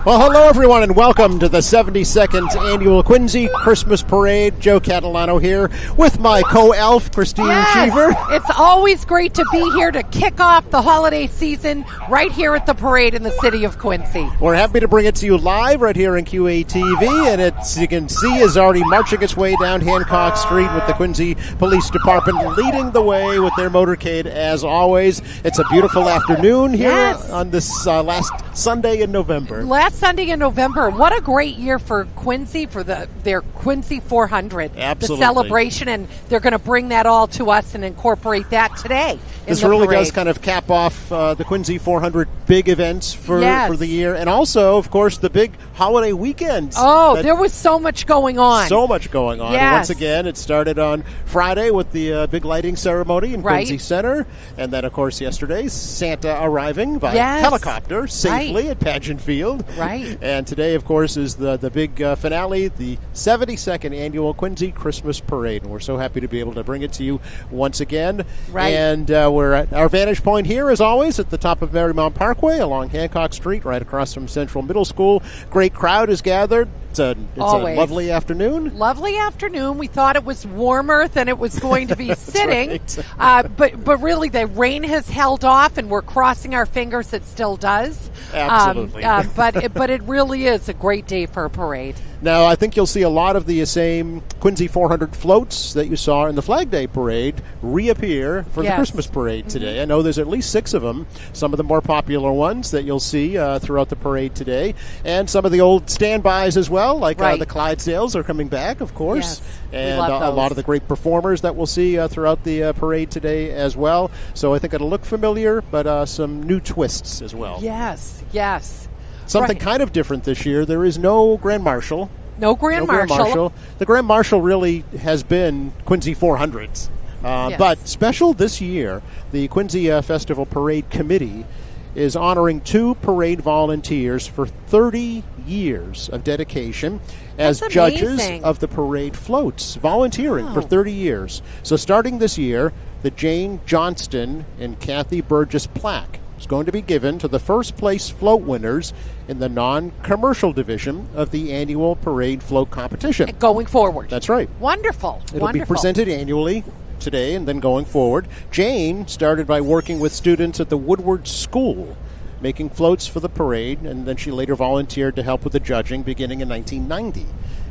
Well, hello, everyone, and welcome to the 72nd Annual Quincy Christmas Parade. Joe Catalano here with my co-elf, Krystyne Cheever. It's always great to be here to kick off the holiday season right here at the parade in the city of Quincy. We're happy to bring it to you live right here in QATV, and it's, you can see, is already marching its way down Hancock Street with the Quincy Police Department leading the way with their motorcade as always. It's a beautiful afternoon here on this last Sunday in November. Last Sunday in November. What a great year for Quincy, for their Quincy 400. Absolutely. The celebration, and they're going to bring that all to us and incorporate that today. This really does kind of cap off the Quincy 400 big events for the year. And also, of course, the big holiday weekend. Oh, there was so much going on. So much going on. Yes. Once again, it started on Friday with the big lighting ceremony in Quincy Center. And then, of course, yesterday, Santa arriving by helicopter safely at Pageant Field. Right. And today, of course, is the big finale, the 72nd Annual Quincy Christmas Parade. And we're so happy to be able to bring it to you once again. Right. And we're at our vantage point here, as always, at the top of Marymount Parkway along Hancock Street, right across from Central Middle School. Great crowd is gathered. It's a lovely afternoon. Lovely afternoon. We thought it was warmer than it was going to be sitting. But really, the rain has held off, and we're crossing our fingers it still does. Absolutely. But it really is a great day for a parade. Now, I think you'll see a lot of the same Quincy 400 floats that you saw in the Flag Day Parade reappear for the Christmas Parade today. I know there's at least 6 of them, some of the more popular ones that you'll see throughout the parade today, and some of the old standbys as well, like the Clydesdales are coming back, of course, and a lot of the great performers that we'll see throughout the parade today as well. So I think it'll look familiar, but some new twists as well. Yes. Something kind of different this year. There is no Grand Marshal. No Grand Marshal. The Grand Marshal really has been Quincy 400s. But special this year, the Quincy Festival Parade Committee is honoring 2 parade volunteers for 30 years of dedication as judges of the parade floats, volunteering for 30 years. So starting this year, the Jane Johnston and Kathy Burgess plaque is going to be given to the first place float winners in the non-commercial division of the annual parade float competition. Going forward. That's right. Wonderful. It'll be presented annually today and then going forward. Jane started by working with students at the Woodward School, making floats for the parade, and then she later volunteered to help with the judging beginning in 1990.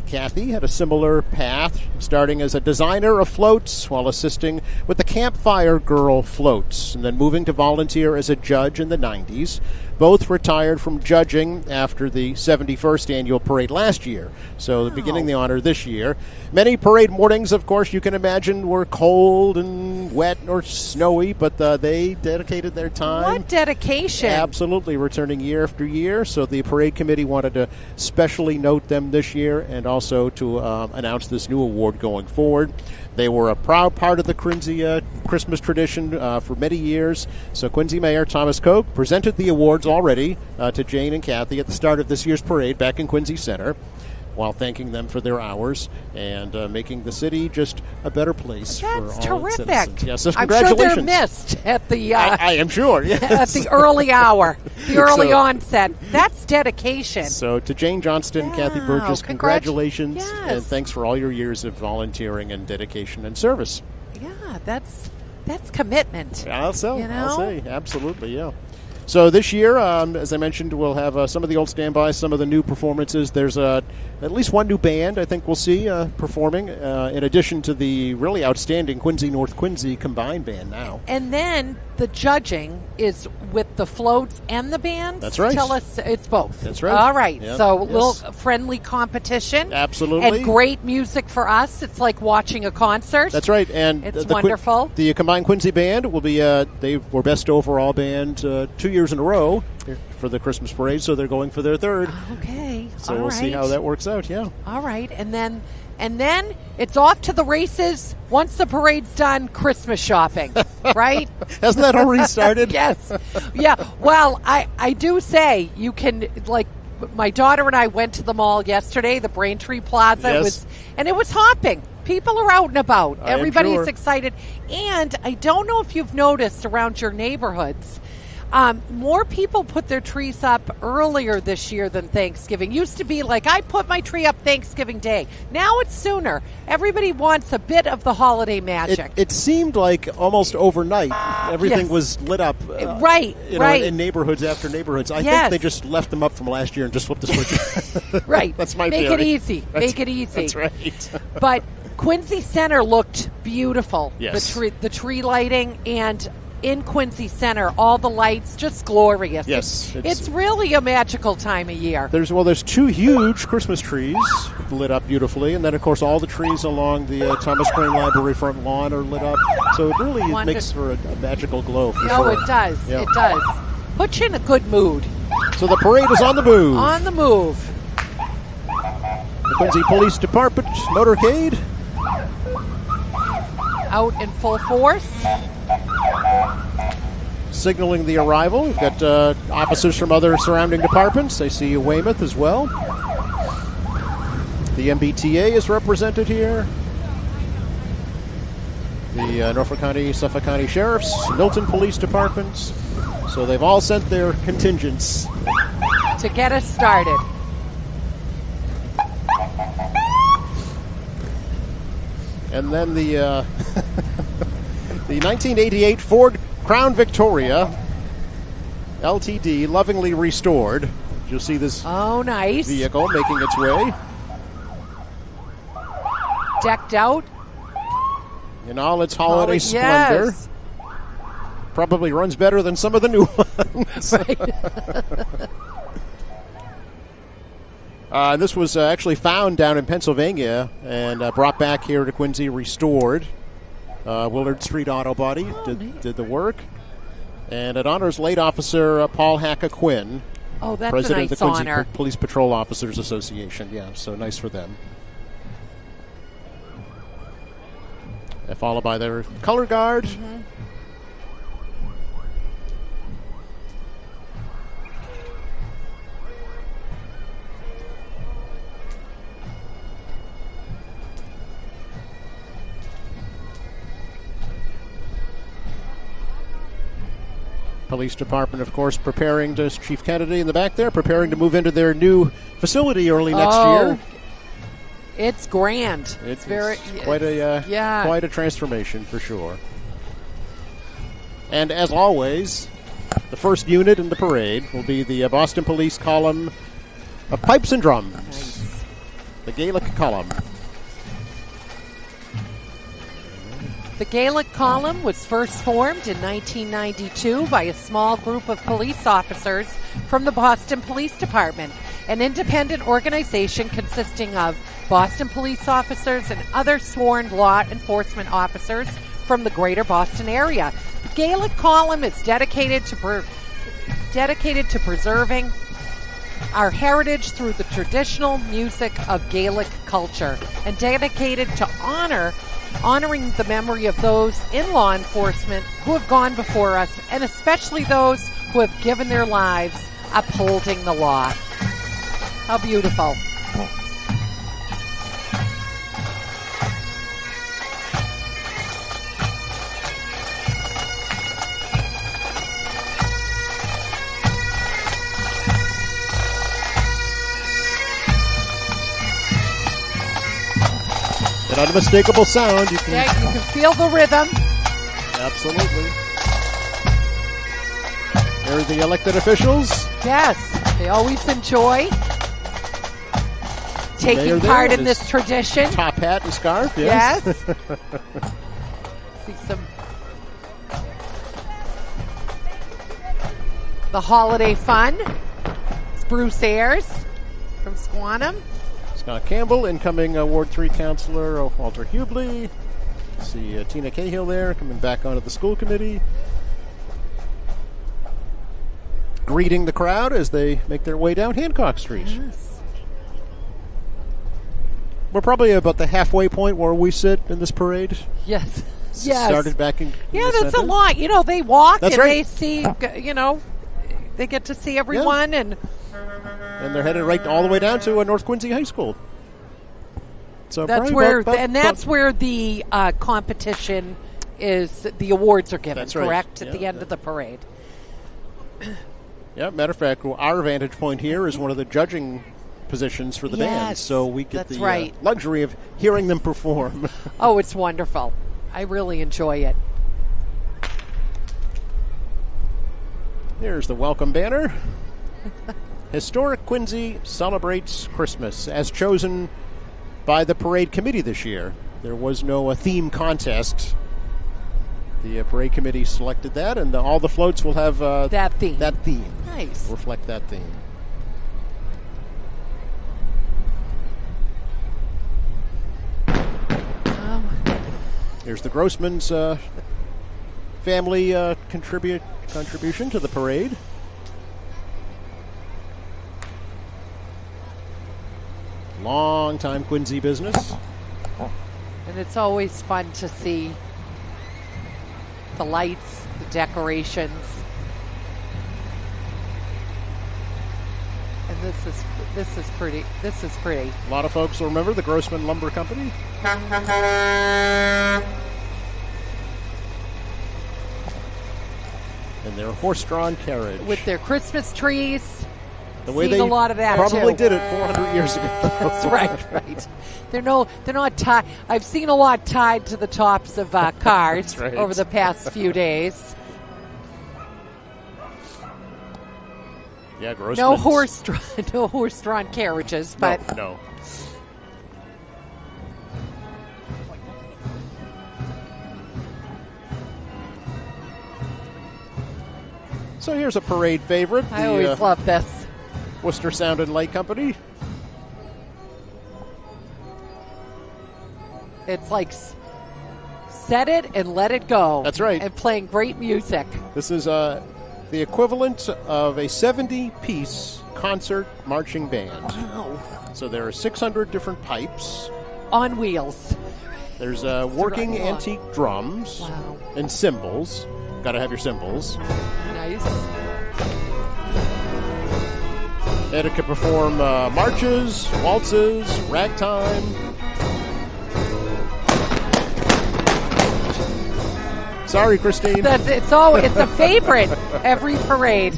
Kathy had a similar path, starting as a designer of floats while assisting with the Campfire Girl floats, and then moving to volunteer as a judge in the 90s. Both retired from judging after the 71st annual parade last year, so beginning the honor this year. Many parade mornings, of course, you can imagine, were cold and wet or snowy, but they dedicated their time. What dedication. Absolutely, returning year after year, so the parade committee wanted to specially note them this year and also to announce this new award going forward. They were a proud part of the Quincy Christmas tradition for many years. So Quincy Mayor Thomas Koch presented the awards already to Jane and Kathy at the start of this year's parade back in Quincy Center, while thanking them for their hours and making the city just a better place for all its citizens. Yes, so congratulations. I'm sure they're missed at the I am sure, yes. at the early hour, the early onset. That's dedication. So to Jane Johnston, Kathy Burgess, congratulations, and Yes. thanks for all your years of volunteering and dedication and service. Yeah, that's commitment. I'll say, You know? I'll say, absolutely, yeah. So this year, as I mentioned, we'll have some of the old standbys, some of the new performances. There's at least one new band I think we'll see performing, in addition to the really outstanding Quincy North Quincy combined band now. And then the judging is with the floats and the band. That's right. Tell us it's both. That's right. All right. Yep. So a little friendly competition. Absolutely. And great music for us. It's like watching a concert. That's right. And it's wonderful. The combined Quincy band will be, they were best overall band 2 years in a row for the Christmas parade, so they're going for their 3rd. Okay. So we'll see how that works out, yeah. All right. And then it's off to the races once the parade's done, Christmas shopping, right? Hasn't that already started? Yes. Yeah. Well, I do say you can, like, my daughter and I went to the mall yesterday, the Braintree Plaza. Yes. It was hopping. People are out and about. Everybody's sure. excited. And I don't know if you've noticed around your neighborhoods, More people put their trees up earlier this year than Thanksgiving. Used to be like, I put my tree up Thanksgiving Day. Now it's sooner. Everybody wants a bit of the holiday magic. It seemed like almost overnight everything was lit up. Right. In neighborhoods after neighborhoods. I think they just left them up from last year and just flipped the switch. Right. That's my theory. Make it easy. That's right. But Quincy Center looked beautiful. Yes. The tree lighting, and in Quincy Center, all the lights, just glorious. Yes. It's really a magical time of year. There's 2 huge Christmas trees lit up beautifully, and then, of course, all the trees along the Thomas Crane Library front lawn are lit up. So it really makes for a magical glow. It does. Yeah. It does. Puts you in a good mood. So the parade is on the move. On the move. The Quincy Police Department motorcade. Out in full force. Signaling the arrival. We've got officers from other surrounding departments. I see Weymouth as well. The MBTA is represented here. The Norfolk County, Suffolk County Sheriffs, Milton Police Departments. So they've all sent their contingents to get us started. And then the the 1988 Ford Crown Victoria LTD, lovingly restored. You'll see this nice vehicle making its way. Decked out. In all its holiday splendor. Yes. Probably runs better than some of the new ones. Right. This was actually found down in Pennsylvania and brought back here to Quincy, restored. Willard Street Auto Body did the work. And it honors late officer Paul Hacka Quinn. Oh, that's president a nice of the Quincy honor. Police Patrol Officers Association. Yeah, so nice for them. Followed by their color guard. Mm-hmm. Police Department, of course, preparing to, Chief Kennedy in the back there, preparing to move into their new facility early next year. It's grand. It's quite a transformation for sure. And as always, the first unit in the parade will be the Boston Police Column of Pipes and Drums. Nice. The Gaelic Column. The Gaelic Column was first formed in 1992 by a small group of police officers from the Boston Police Department, an independent organization consisting of Boston police officers and other sworn law enforcement officers from the greater Boston area. The Gaelic Column is dedicated to preserving our heritage through the traditional music of Gaelic culture, and dedicated to honoring the memory of those in law enforcement who have gone before us, and especially those who have given their lives upholding the law. How beautiful. An unmistakable sound. You can feel the rhythm. Absolutely. There are the elected officials. Yes, they always enjoy taking part in this tradition. Top hat and scarf, yes. See the holiday fun. It's Bruce Ayers from Squantum. Scott Campbell, incoming Ward 3 Councilor Walter Hubley. See Tina Cahill there, coming back onto the school committee. Greeting the crowd as they make their way down Hancock Street. Yes. We're probably about the halfway point where we sit in this parade. Yes. Started back in that's center. a lot. They walk that's and right. They see, they get to see everyone and they're headed right all the way down to North Quincy High School. So that's where the competition is. The awards are given, that's right. correct, at the end of the parade. Yeah, matter of fact, our vantage point here is one of the judging positions for the band, so we get the luxury of hearing them perform. Oh, it's wonderful. I really enjoy it. Here's the welcome banner. Historic Quincy celebrates Christmas, as chosen by the parade committee this year. There was no theme contest. The parade committee selected that, and all the floats will have that theme. Nice. Reflect that theme. Here's the Grossman's family contribution to the parade. Long time Quincy business. And it's always fun to see the lights, the decorations. And this is pretty. This is pretty. A lot of folks will remember the Grossman Lumber Company. And their horse-drawn carriage. With their Christmas trees. The way they a lot of that probably too. did it 400 years ago. That's right. They're not tied. I've seen a lot tied to the tops of cars over the past few days. Yeah, Grossman's. No horse-drawn carriages, but no. So here's a parade favorite. I always love this. Worcester Sound and Light Company. It's like set it and let it go. That's right. And playing great music. This is the equivalent of a 70-piece concert marching band. Wow. So there are 600 different pipes. On wheels. There's working antique drums. Wow. And cymbals. Got to have your cymbals. Nice. And it could perform marches, waltzes, ragtime. Sorry, Krystyne. It's a favorite every parade.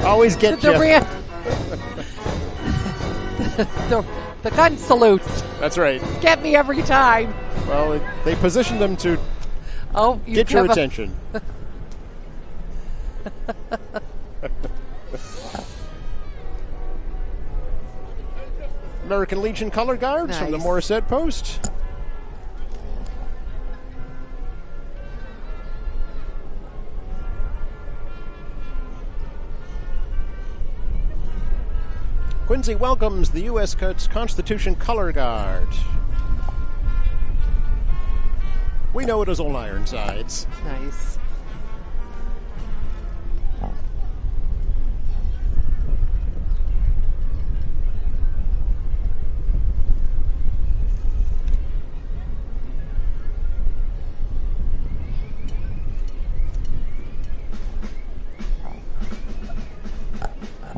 Always get you. The gun salutes. That's right. Get me every time. Well, they position them to get your attention. American Legion Color Guards from the Morissette Post. Quincy welcomes the U.S. Constitution Color Guard. We know it as Old Ironsides. Nice.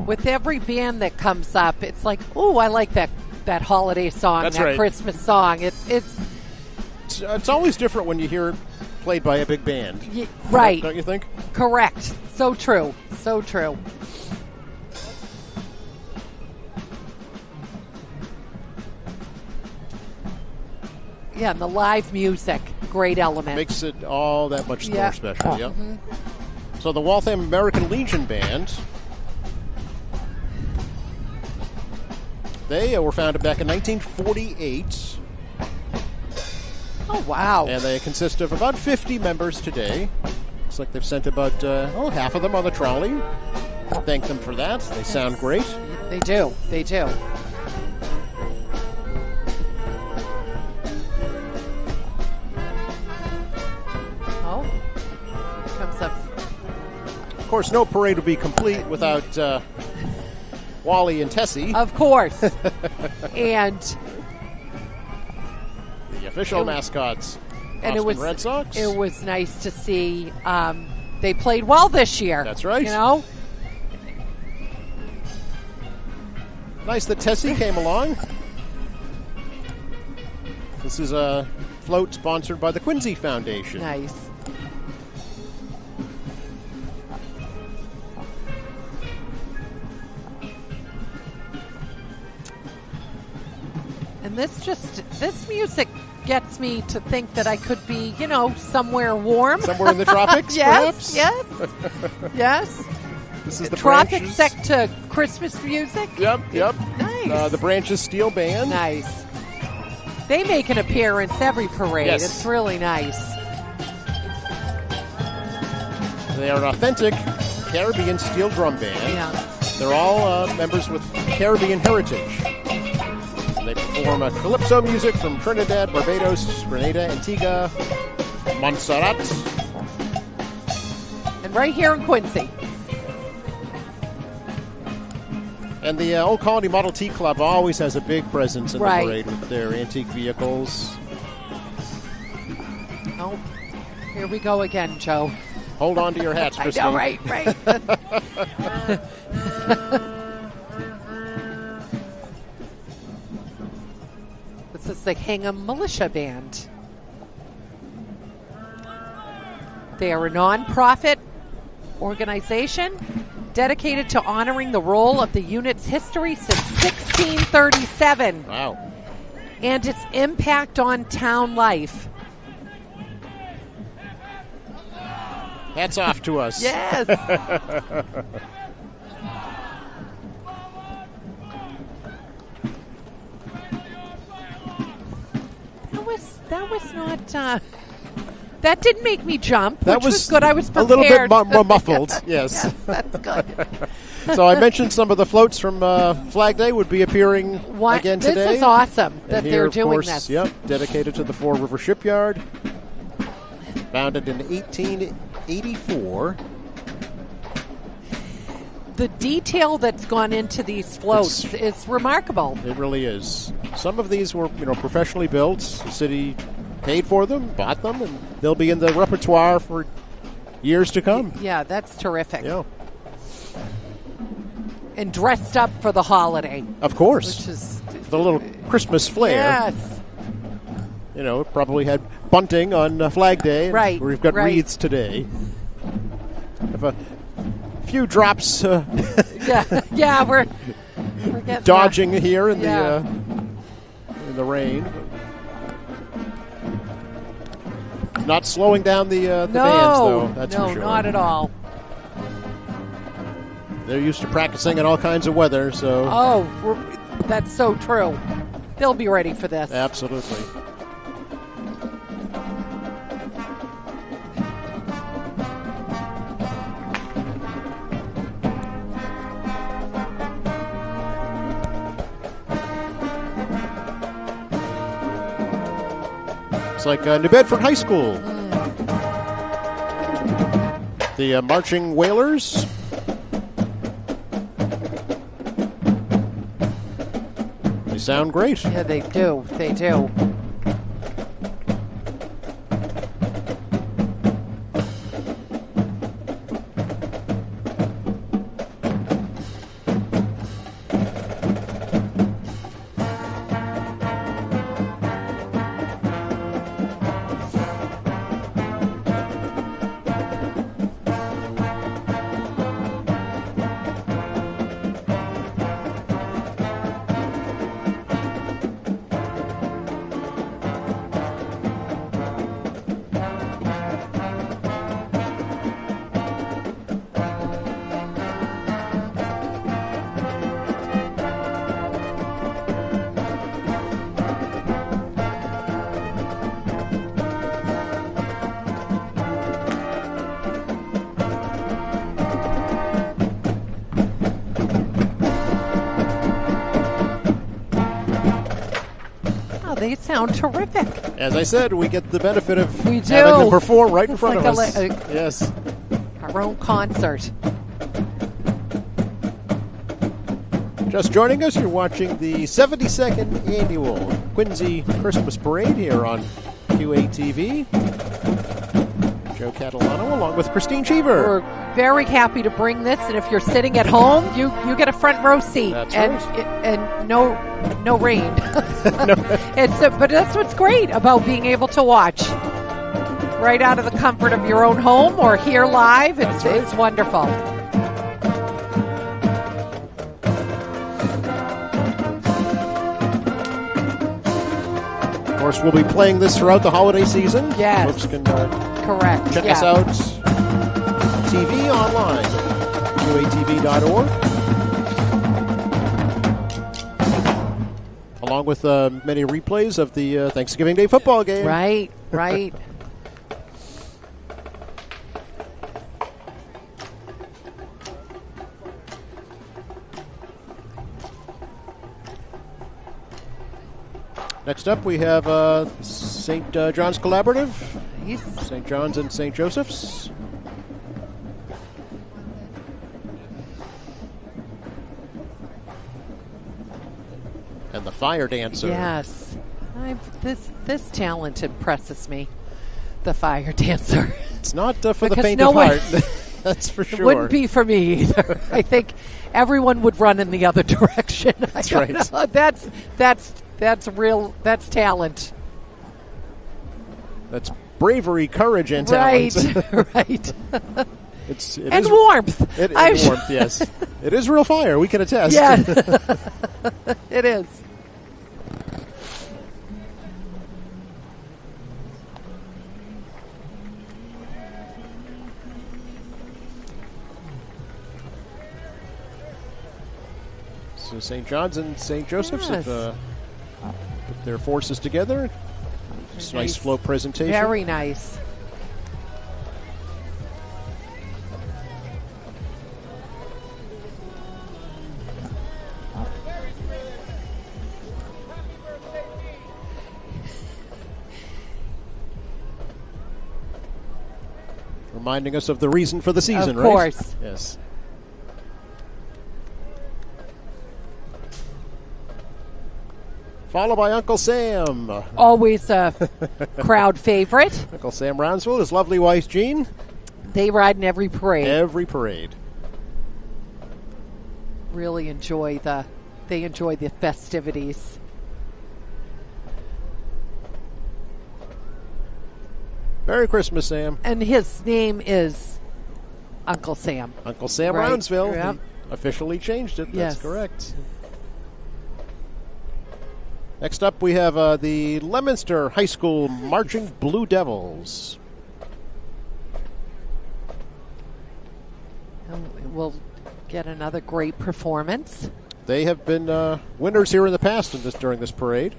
With every band that comes up, it's like, oh, I like that holiday song, That's right. Christmas song. It's always different when you hear it played by a big band. Right. Don't you think? Correct. So true. So true. Yeah, and the live music, great element. Makes it all that much more special. Yep. Mm-hmm. So the Waltham American Legion Band, they were founded back in 1948. Oh, wow. And they consist of about 50 members today. Looks like they've sent about half of them on the trolley. Thank them for that. They sound great. They do. They do. Oh, here comes up. Of course, no parade would be complete without Wally and Tessie. Of course. And the official mascots. And Boston Red Sox. It was nice to see they played well this year. That's right. You know? Nice that Tessie came along. This is a float sponsored by the Quincy Foundation. Nice. And this music gets me to think that I could be, somewhere warm. Somewhere in the tropics, yes, perhaps? Yes. This is the tropics Branches. set to Christmas music. Yep. Nice. The Branches Steel Band. Nice. They make an appearance every parade. Yes. It's really nice. They are an authentic Caribbean steel drum band. Yeah. They're all members with Caribbean heritage. They perform calypso music from Trinidad, Barbados, Grenada, Antigua, Montserrat. And right here in Quincy. And the Old Colony Model T Club always has a big presence in Right. the parade with their antique vehicles. Oh, here we go again, Joe. Hold on to your hats, Krystyne. I know, right. This is the Hingham Militia Band. They are a non-profit organization dedicated to honoring the role of the unit's history since 1637 Wow. and its impact on town life. Hats off to us. Yes. That was not. That didn't make me jump. That which was good. I was a prepared. little bit more muffled. Yes. Yes, that's good. So I mentioned some of the floats from Flag Day would be appearing again today. This is awesome that And here, they're of doing course, this. Yep, dedicated to the Four River Shipyard. Founded in 1884. The detail that's gone into these floats is remarkable. It really is. Some of these were, professionally built. The city paid for them, bought them, and they'll be in the repertoire for years to come. Yeah, that's terrific. Yeah, And dressed up for the holiday. of course. Which is The little Christmas flair. Yes. Probably had bunting on Flag Day. Right, We've got right. wreaths today. Have a few drops Yeah, we're getting dodging here in Yeah. the rain. Not slowing down the bands, though. That's for sure. not at all. They're used to practicing in all kinds of weather, so That's so true. They'll be ready for this. absolutely. It's like New Bedford High School. The Marching Whalers. They sound great. Yeah, they do. They do. They sound terrific. As I said, we get the benefit of We do. having them perform right in It's front like of us. Yes. Our own concert. Just joining us, you're watching the 72nd annual Quincy Christmas Parade here on QATV. Joe Catalano along with Krystyne Cheever. We're very happy to bring this, and if you're sitting at home, you get a front row seat. That's and right. and no rain. But that's what's great about being able to watch right out of the comfort of your own home or here live. It's wonderful. course, we'll be playing this throughout the holiday season. Yes. Folks can Correct. check us out on TV, online, QATV.org. Along with many replays of the Thanksgiving Day football game. Right, right. Next up, we have St. John's Collaborative, St. John's and St. Joseph's. And the Fire Dancer. Yes. This talent impresses me. The Fire Dancer. It's not for the Because faint no of one- heart. That's for sure. It wouldn't be for me either. I think everyone would run in the other direction. That's right. That's real. That's talent. That's bravery, courage, and talent. Right. Right. It And is- warmth. And I'm sure- warmth, yes. It is real fire. We can attest. Yeah. It is. So St. John's and St. Joseph's Yes. have put their forces together. Just a nice float presentation. Very nice. Reminding us of the reason for the season, Of right? course. Yes. Followed by Uncle Sam. Always a crowd favorite. Uncle Sam Rounsville, his lovely wife Jean. They ride in every parade. Every parade. Really enjoy the festivities. Merry Christmas, Sam. And his name is Uncle Sam. Uncle Sam Right. Rounsville. Yep. He officially changed it. Yes. That's correct. Next up, we have the Leominster High School Marching Blue Devils. And we'll get another great performance. They have been winners here in the past during this parade.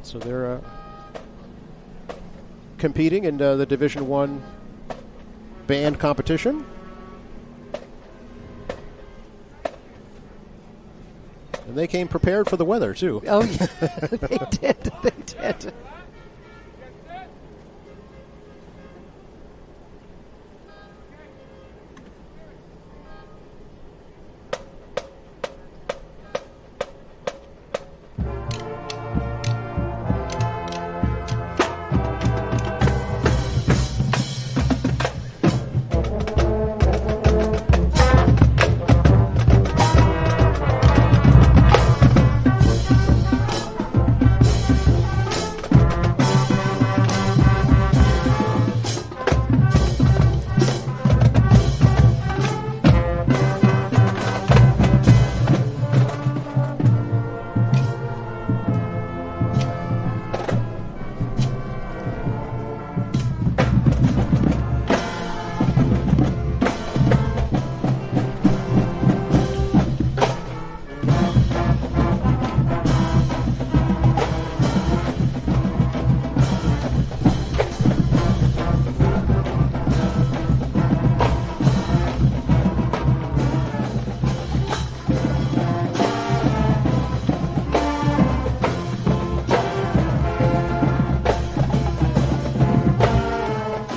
So they're competing in the Division I band competition. And they came prepared for the weather, too. Oh, yeah. They did. They did.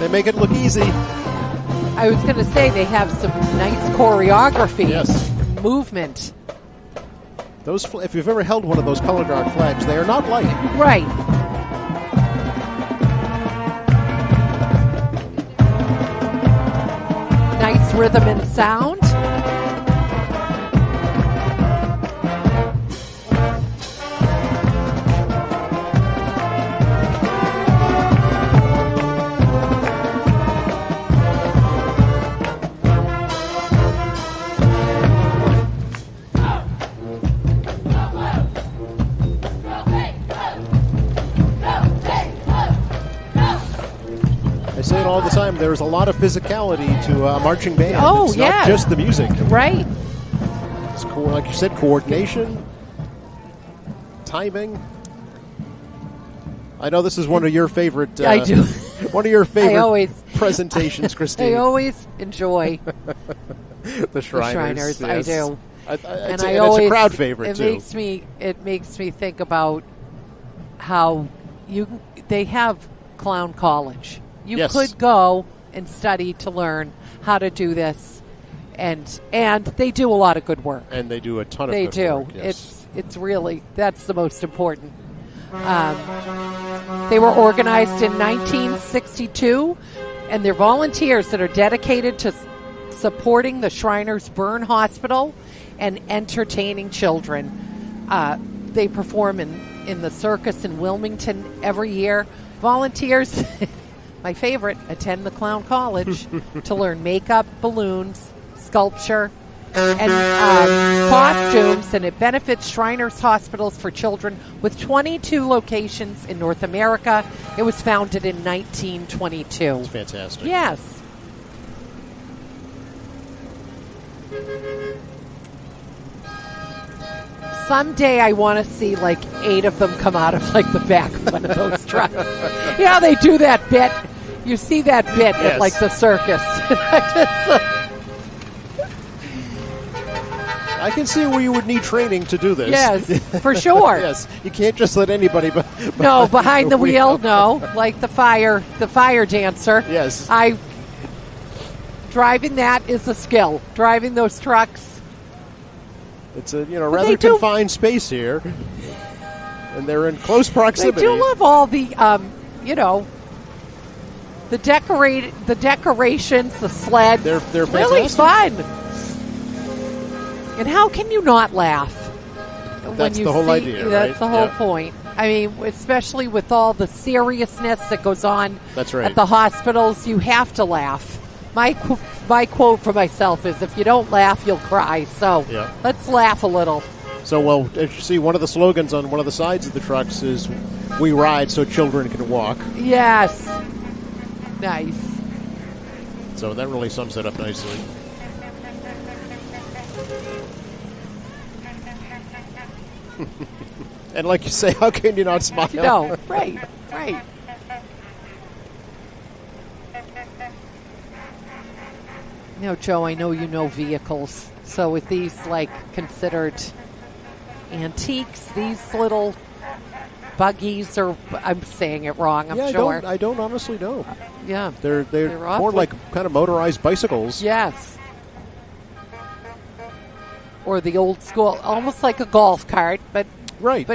They make it look easy. I was going to say they have some nice choreography. Yes. Movement. Those, if you've ever held one of those color guard flags, they are not light. Right. Nice rhythm and sound. say it all the time. There's a lot of physicality to a marching band. Oh, it's not just the music. Right. It's like you said, coordination, timing. I know this is one of your favorite. I do. One of your favorite presentations, Krystyne. I always enjoy the Shriners. Yes. I do. It's a crowd favorite too. It makes me think about how they have clown college. You could go and study to learn how to do this, and they do a lot of good work. And they do a ton of good work. Yes. It's really, that's the most important. They were organized in 1962, and they're volunteers that are dedicated to supporting the Shriners Burn Hospital and entertaining children. They perform in the circus in Wilmington every year. Volunteers, my favorite, attend the Clown College to learn makeup, balloons, sculpture, and costumes, and it benefits Shriners Hospitals for Children with 22 locations in North America. It was founded in 1922. That's fantastic. Yes. Someday I want to see like 8 of them come out of like the back of one of those trucks. You know, they do that bit. You see that bit at like the circus. I can see where you would need training to do this. Yes, for sure. Yes, you can't just let anybody. No, behind the wheel. No, like the fire dancer. Yes, driving that is a skill. Driving those trucks. It's a rather confined space here, and they're in close proximity. They do love all the the decorations, the sleds. They're fantastic. Really fun. And how can you not laugh? That's the whole idea, right? That's the whole point. I mean, especially with all the seriousness that goes on at the hospitals, you have to laugh. My quote for myself is, if you don't laugh, you'll cry. So let's laugh a little. So, well, as you see, one of the slogans on one of the sides of the trucks is, "We ride so children can walk." Yes. Nice. So that really sums it up nicely. And like you say, how can you not smile? No, right. Now, Joe, I know you know vehicles. So with these, considered antiques, these little buggies, or I'm saying it wrong, I'm sure. I don't honestly know. Yeah. They're more like kind of motorized bicycles. Yes. Or the old school, almost like a golf cart, but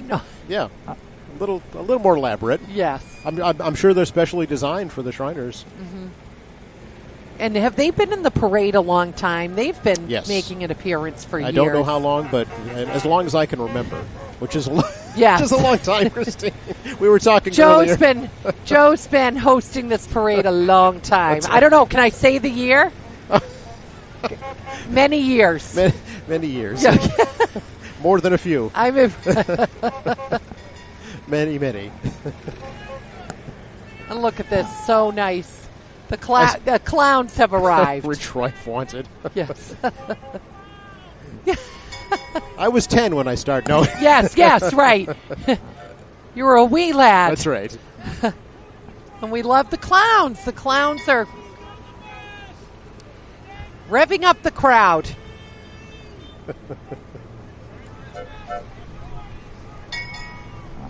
no. Yeah, a little more elaborate. Yes, I'm sure they're specially designed for the Shriners. Mm-hmm. And have they been in the parade a long time? They've been making an appearance for years. I don't know how long, but as long as I can remember, which is a long time, Krystyne. We were talking earlier. Joe's been hosting this parade a long time. I don't know. Can I say the year? Many years. Many years. More than a few. Many. And look at this. So nice. The clowns have arrived. Rich wife wanted. Yes. I was 10 when I started. No. Yes, right. You were a wee lad. That's right. And we love the clowns. The clowns are revving up the crowd.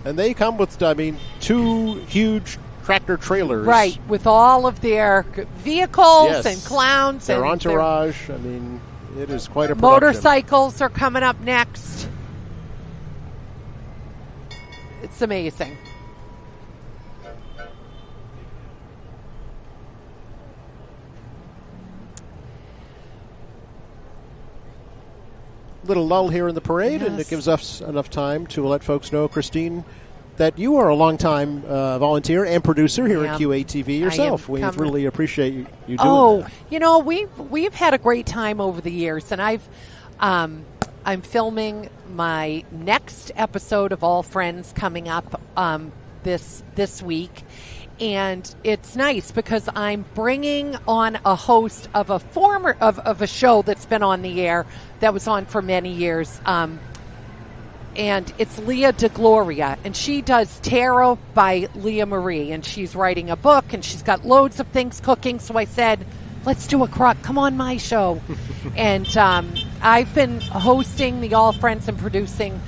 And they come with, 2 huge tractor trailers. Right, with all of their vehicles and clowns. Their entourage. It is quite a production. Motorcycles are coming up next. It's amazing. Little lull here in the parade, and it gives us enough time to let folks know, Krystyne, that you are a longtime volunteer and producer here at QATV yourself. We really appreciate you doing that. We've had a great time over the years, and I'm filming my next episode of All Friends coming up this week, And it's nice because I'm bringing on a host of a show that's been on the air that was on for many years. And it's Leah DeGloria, and she does Tarot by Leah Marie, and she's writing a book, and she's got loads of things cooking. So I said, let's do a crock. Come on my show. And I've been hosting the All Friends and producing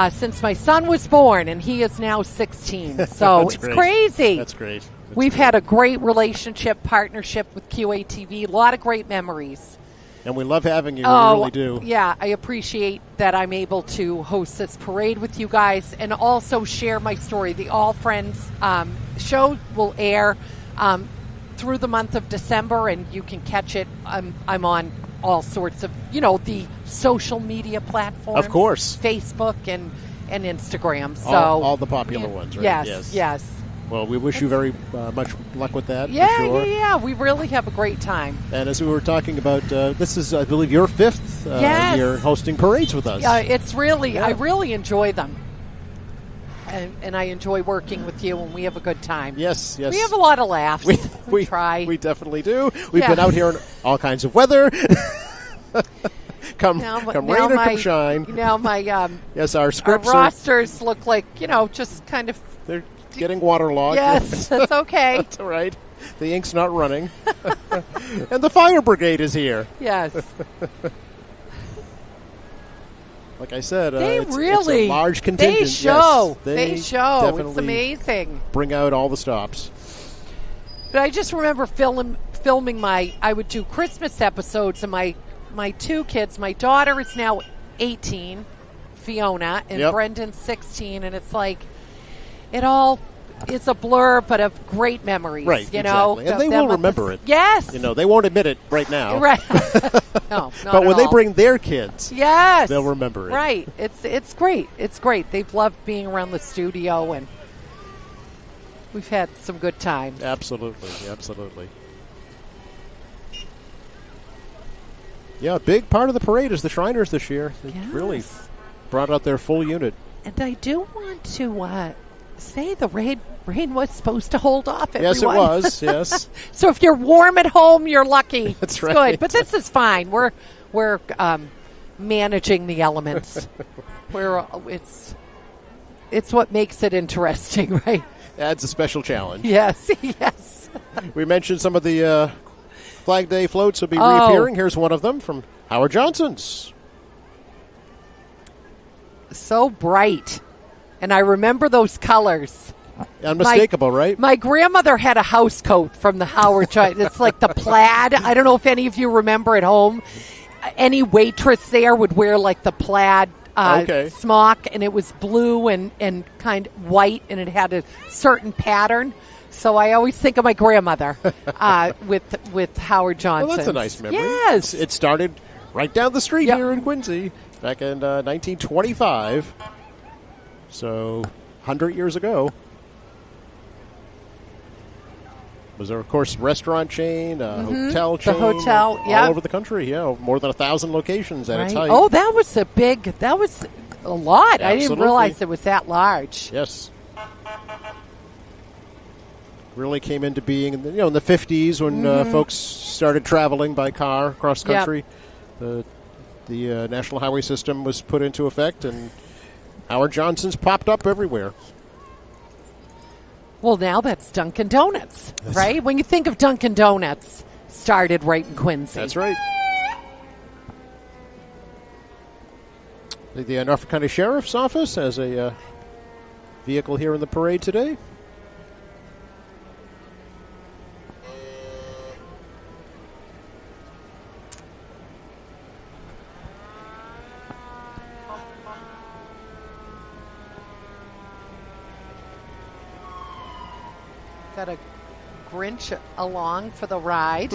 since my son was born, and he is now 16. So it's great. Crazy. That's great. We've had a great relationship, partnership with QATV, a lot of great memories. And we love having you. We really do. Yeah, I appreciate that I'm able to host this parade with you guys and also share my story. The All Friends show will air through the month of December, and you can catch it. I'm on all sorts of, the social media platforms. Of course. Facebook and Instagram. So all the popular ones, right? Yes. Well, we wish you very much luck with that, Yeah, for sure. yeah. We really have a great time. And as we were talking about, this is, I believe, your fifth year hosting parades with us. It's really, I really enjoy them. And I enjoy working with you, and we have a good time. Yes. We have a lot of laughs. We try. We definitely do. We've been out here in all kinds of weather. Come rain or come shine. Now my yes, our scripts our rosters look like, just kind of... They're getting waterlogged. Yes, that's okay. That's all right. The ink's not running. And the fire brigade is here. Yes. Like I said, it's a large contingent. They show. Yes, they show. Definitely it's amazing. Bring out all the stops. But I just remember filming I would do Christmas episodes, and my two kids, my daughter is now 18, Fiona, and Brendan's 16, and it's like, it all is a blur, but of great memories. Right, exactly. And they will remember it. Yes. They won't admit it right now. Right. No, not but when at they all. bring their kids, yes, they'll remember it. Right. It's great. It's great. They've loved being around the studio, and we've had some good times. Absolutely. Yeah, a big part of the parade is the Shriners this year. They really brought out their full unit. And I do want to say the rain was supposed to hold off, everyone. Yes, it was, yes. So if you're warm at home, you're lucky. That's it's right. Good. But this is fine. We're managing the elements. It's what makes it interesting, right? Adds a special challenge. Yes. We mentioned some of the Flag Day floats will be reappearing. Here's one of them from Howard Johnson's. So bright. And I remember those colors. Unmistakable, right? My grandmother had a house coat from the Howard Johnston. It's like the plaid. I don't know if any of you remember at home. Any waitress there would wear like the plaid smock, and it was blue and kind of white, and it had a certain pattern. So I always think of my grandmother with Howard Johnson. Well, that's a nice memory. Yes. It started right down the street here in Quincy back in 1925. So 100 years ago. Was there, of course, restaurant chain, hotel chain. The hotel, all over the country. Yeah, more than 1,000 locations at its height. Oh, that was a lot. Absolutely. I didn't realize it was that large. Yes. Really came into being in the 50s when folks started traveling by car across country. The National Highway System was put into effect, and Howard Johnson's popped up everywhere. Well, now that's Dunkin' Donuts, right? When you think of Dunkin' Donuts, started right in Quincy. That's right. The Norfolk County Sheriff's Office has a vehicle here in the parade today. Got a Grinch along for the ride.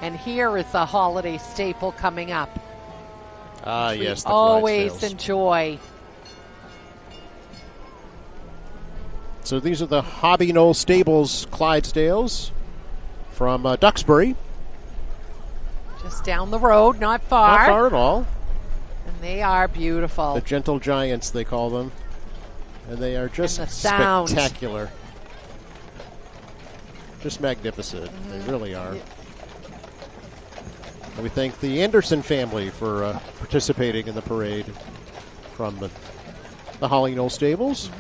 And here is a holiday staple coming up. Yes, the always Clydesdales. enjoy. So these are the Hobby Knoll Stables Clydesdales from Duxbury. Just down the road, not far. Not far at all. And they are beautiful. The gentle giants, they call them. And they are just And the sound. spectacular. Just magnificent. They really are. Yeah. And we thank the Anderson family for participating in the parade from the Holly Knoll Stables.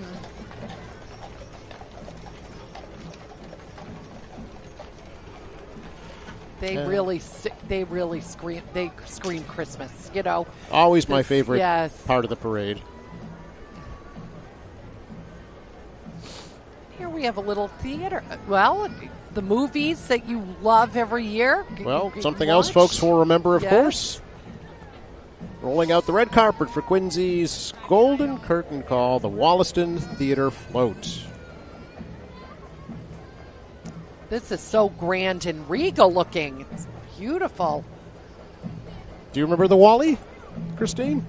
They really scream. They scream Christmas. You know. Always my favorite yes. part of the parade. Here we have a little theater. Well, the movies that you love every year. Well, you something watch. else folks will remember, of Yes. course. Rolling out the red carpet for Quincy's Golden Curtain Call, the Wollaston Theater Float. This is so grand and regal looking. It's beautiful. Do you remember the Wally, Christine?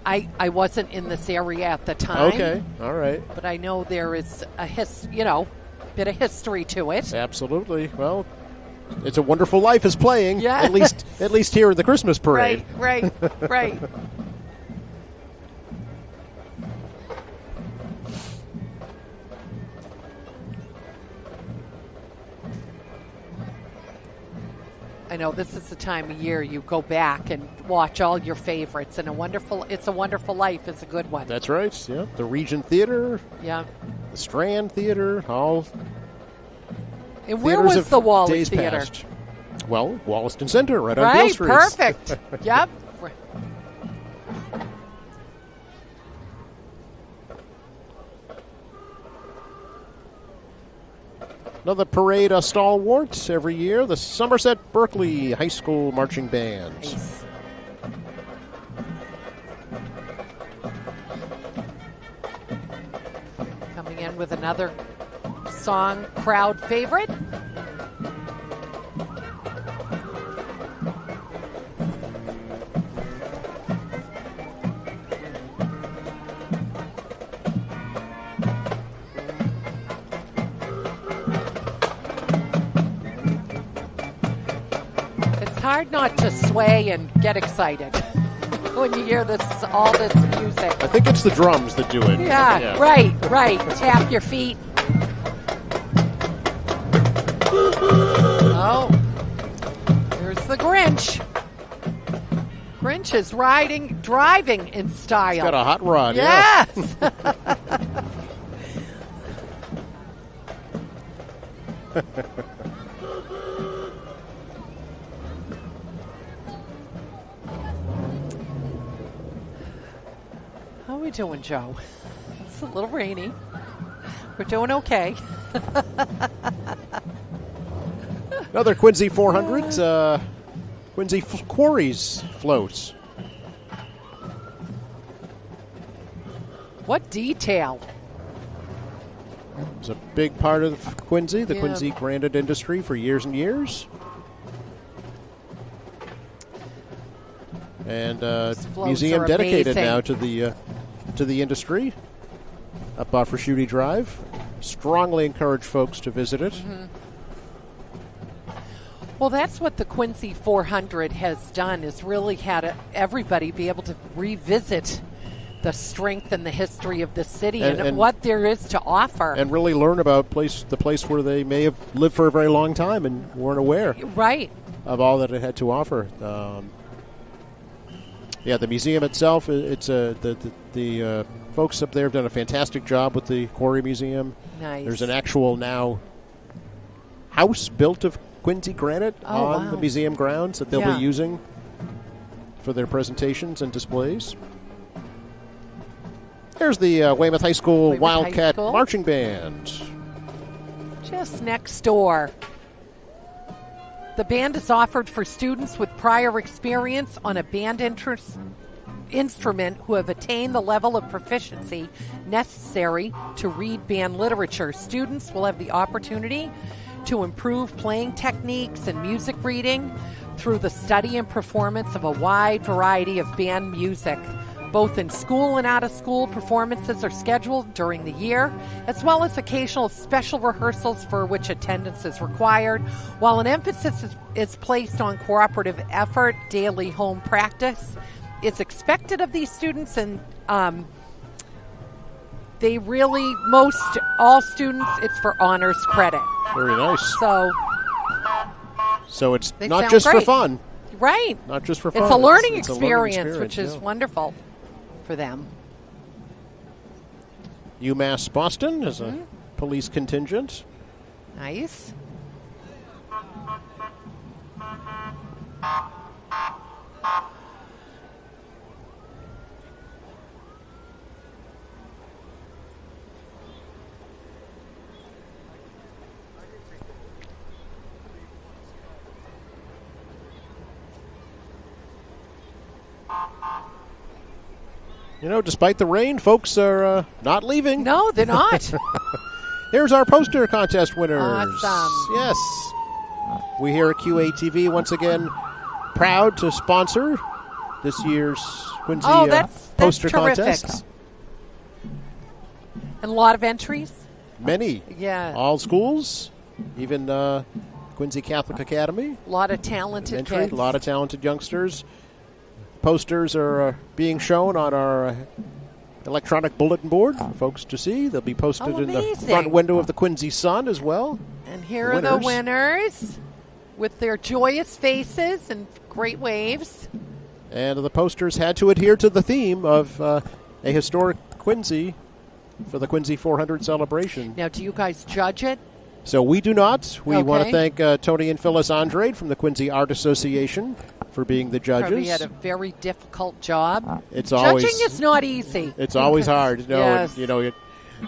I wasn't in this area at the time. Okay, all right. But I know there is a bit of history to it. Absolutely. Well, It's a Wonderful Life is playing. Yeah. At least here in the Christmas parade. Right. I know this is the time of year you go back and watch all your favorites, and It's a Wonderful Life is a good one. That's right. Yeah. The Regent Theater, Yeah. the Strand Theater, all And where theaters was of the Wally days Theater? past. Well, Wollaston Center, right on Beale Right, Street. perfect. Yep. Another parade of stalwarts every year, the Somerset Berkeley High School Marching Band. Nice. Coming in with another song crowd favorite. It's hard not to sway and get excited when you hear all this music. I think it's the drums that do it. Yeah. Right. Tap your feet. Oh, here's the Grinch. Grinch is driving in style. He's got a hot rod. Yes. How are we doing, Joe? It's a little rainy. We're doing okay. Another Quincy 400, Quincy Quarries floats. What detail. It's a big part of Quincy, the Yeah. Quincy granite industry for years and years. And floats museum are dedicated amazing. now to the industry up off Raschuti Drive. Strongly encourage folks to visit it. Mm-hmm. Well, that's what the Quincy 400 has done, is really had everybody be able to revisit the strength and the history of the city and what there is to offer. And really learn about the place where they may have lived for a very long time and weren't aware Right. of all that it had to offer. The museum itself, the folks up there have done a fantastic job with the Quarry Museum. Nice. There's an actual now house built of Quincy granite on the museum grounds that they'll be using for their presentations and displays. Here's the Weymouth High School Wildcat Marching Band. Just next door. The band is offered for students with prior experience on a band instrument who have attained the level of proficiency necessary to read band literature. Students will have the opportunity to improve playing techniques and music reading through the study and performance of a wide variety of band music. Both in school and out-of-school performances are scheduled during the year, as well as occasional special rehearsals for which attendance is required, while an emphasis is placed on cooperative effort, daily home practice, is expected of these students, and they really, all students, it's for honors credit. Very nice. So it's not just great. for fun. Right. Not just for fun. It's a learning It's experience, which is wonderful for them. UMass Boston has a police contingent. Nice. You know, despite the rain, folks are not leaving. No, they're not. Here's our poster contest winners. Awesome. Yes. We here at QATV, once again, proud to sponsor this year's Quincy poster contest. And a lot of entries? Many. Yeah. All schools, even Quincy Catholic Academy. A lot of talented kids. A lot of talented youngsters. Posters are being shown on our electronic bulletin board for folks to see. They'll be posted in the front window of the Quincy Sun as well. And here are the winners with their joyous faces and great waves. And the posters had to adhere to the theme of a historic Quincy for the Quincy 400 celebration. Now, do you guys judge it? So we do not. We want to thank Tony and Phyllis Andrade from the Quincy Art Association for being the judges. Probably had a very difficult job. Judging is not easy. It's always hard. Yes.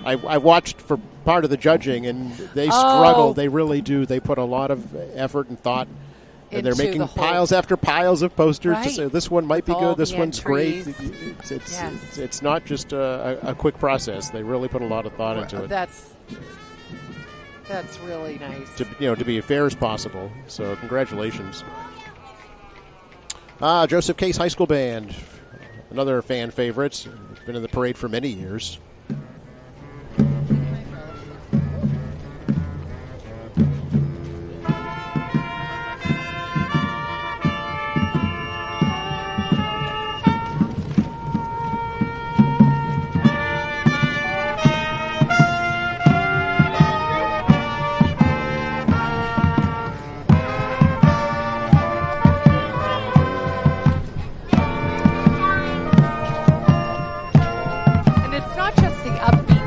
I watched for part of the judging, and they struggle. They really do. They put a lot of effort and thought, and they're making piles after piles of posters to say this one might be good, this one's great. It's not just a quick process. They really put a lot of thought into it. That's really nice. To be as fair as possible. So congratulations. Joseph Case High School Band, another fan favorite. Been in the parade for many years.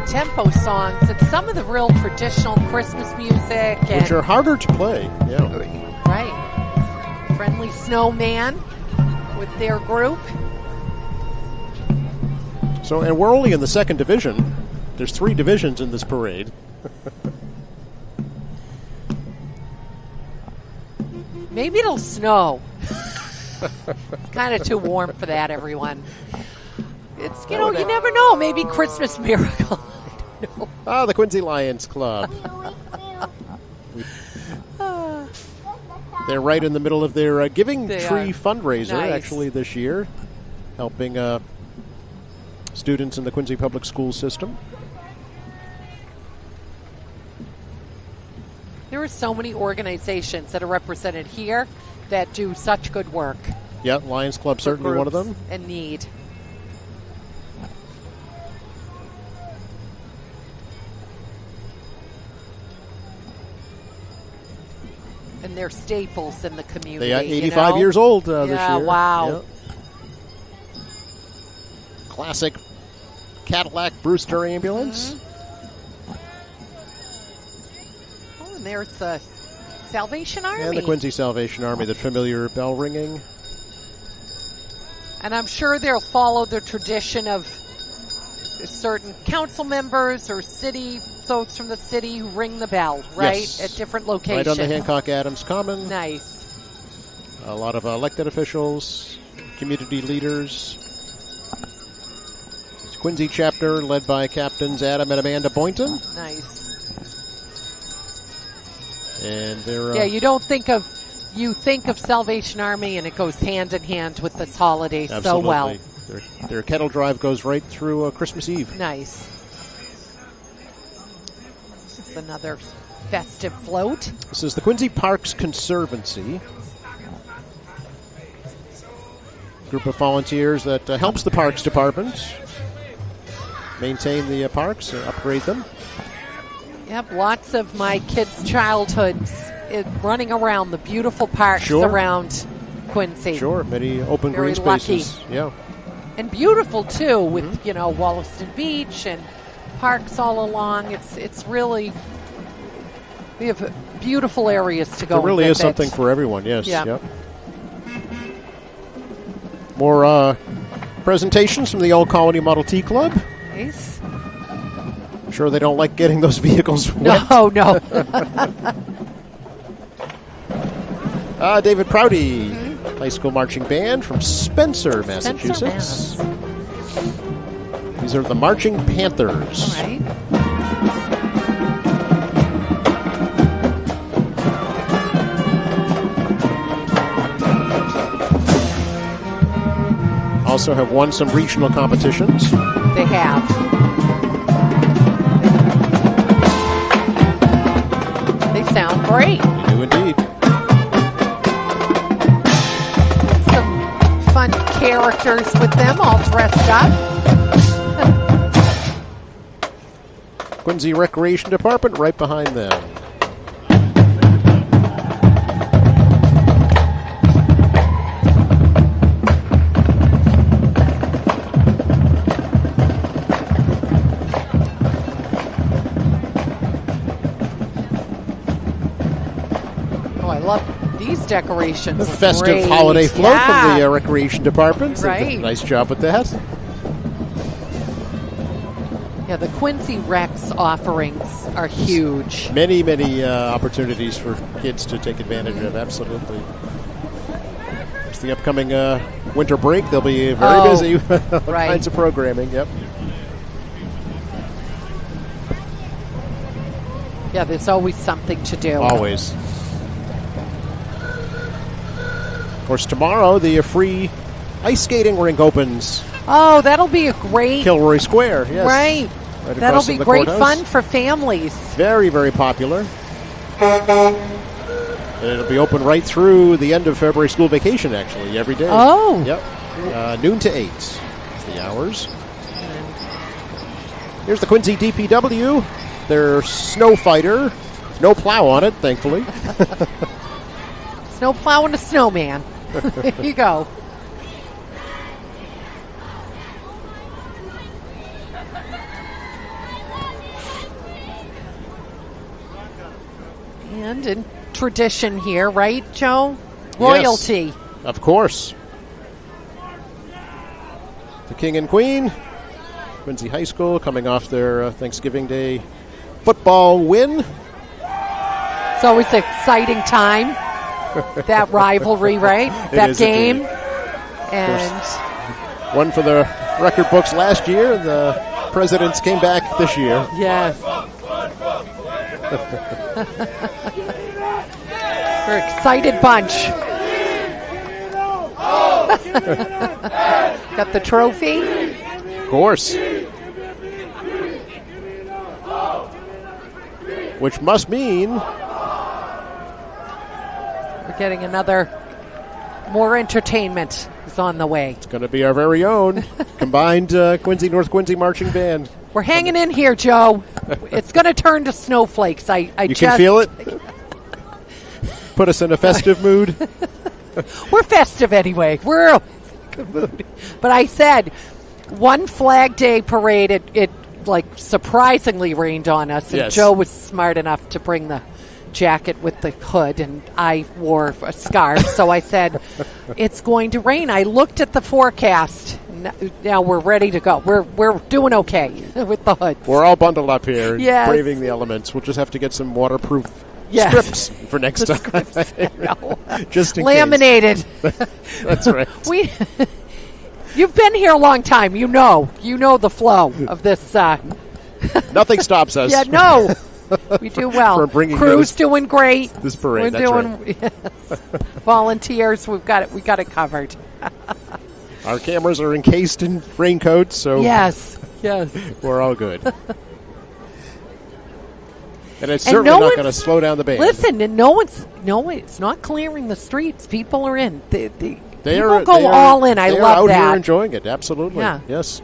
Tempo songs. It's some of the real traditional Christmas music, which are harder to play. Yeah, right. Friendly Snowman with their group. So, and we're only in the second division. There's 3 divisions in this parade. Maybe it'll snow. It's kind of too warm for that, everyone. It's you never know. Maybe Christmas miracle. The Quincy Lions Club. They're right in the middle of their Giving Tree fundraiser, actually, this year, helping students in the Quincy Public School system. There are so many organizations that are represented here that do such good work. Yeah, Lions Club certainly one of them. And need. And they're staples in the community. They are 85 years old this year. Wow. Yep. Classic Cadillac Brewster ambulance. Oh, and there's the Salvation Army. And the Quincy Salvation Army, the familiar bell ringing. And I'm sure they'll follow the tradition of certain council members or city folks from the city who ring the bell, right? Yes. At different locations. Right on the Hancock-Adams Common. Nice. A lot of elected officials, community leaders. It's Quincy chapter led by Captains Adam and Amanda Boynton. Nice. And they're... you think of Salvation Army and it goes hand in hand with this holiday Absolutely. So well. Their kettle drive goes right through Christmas Eve. Nice. This is another festive float. This is the Quincy Parks Conservancy. Group of volunteers that helps the Parks Department maintain the parks, upgrade them. Yep, lots of my kids' childhoods running around the beautiful parks around Quincy. Sure, many open Very green spaces. lucky. Yeah. And beautiful, too, with, Wollaston Beach and parks all along. It's really, we have beautiful areas to go. There really is something for everyone, yes. Yeah. Yep. More presentations from the Old Colony Model T Club. Nice. I'm sure they don't like getting those vehicles wet. No. David Prouty, high school marching band from Spencer, Massachusetts. These are the Marching Panthers. All right. Also have won some regional competitions. They have. They sound great. They do indeed. Some fun characters with them all dressed up. Quincy Recreation Department right behind them. These decorations. The festive holiday float from the Recreation Department. Right. They did a nice job with that. Yeah, the Quincy Rex offerings are huge. Many opportunities for kids to take advantage of, absolutely. It's the upcoming winter break. They'll be very busy with all kinds of programming, yep. Yeah, there's always something to do. Always. Of course, tomorrow the free ice skating rink opens. Oh, that'll be a great... Kilroy Square, yes. Right. That'll be great fun for families. Very, very popular. And it'll be open right through the end of February school vacation, actually, every day. Oh. Yep. Noon to 8 is the hours. Here's the Quincy DPW. Their snow fighter. No plow on it, thankfully. Snow plow and a snowman. There you go. And in tradition here, right, Joe? Royalty. Yes, of course. The King and Queen, Quincy High School, coming off their Thanksgiving Day football win. It's always an exciting time. That rivalry, right? That game. Indeed. And one for the record books last year, and the Presidents came back this year. Yes. We're an excited bunch. Got the trophy? Of course. Which must mean we're getting another, more entertainment is on the way. It's going to be our very own combined Quincy North Quincy Marching Band. We're hanging in here, Joe. It's going to turn to snowflakes. You can feel it? Put us in a festive mood. We're festive anyway. We're in a good mood. But I said, one Flag Day parade, it like surprisingly rained on us. And yes. Joe was smart enough to bring the jacket with the hood, and I wore a scarf. So I said, it's going to rain. I looked at the forecast. Now we're ready to go. We're doing okay with the hoods. We're all bundled up here, yes. Braving the elements. We'll just have to get some waterproof strips for next time. Just in laminated. Case. That's right. You've been here a long time. You know the flow of this. Nothing stops us. Yeah, no. We do well. Crew's doing great. This parade. We're doing right. Yes. Volunteers. We've got it covered. Our cameras are encased in raincoats, so yes, we're all good. And it's certainly not going to slow down the band. Listen, and it's not clearing the streets. People are in. The People go all in. I love that. They are out here enjoying it. Absolutely. Yeah. Yes.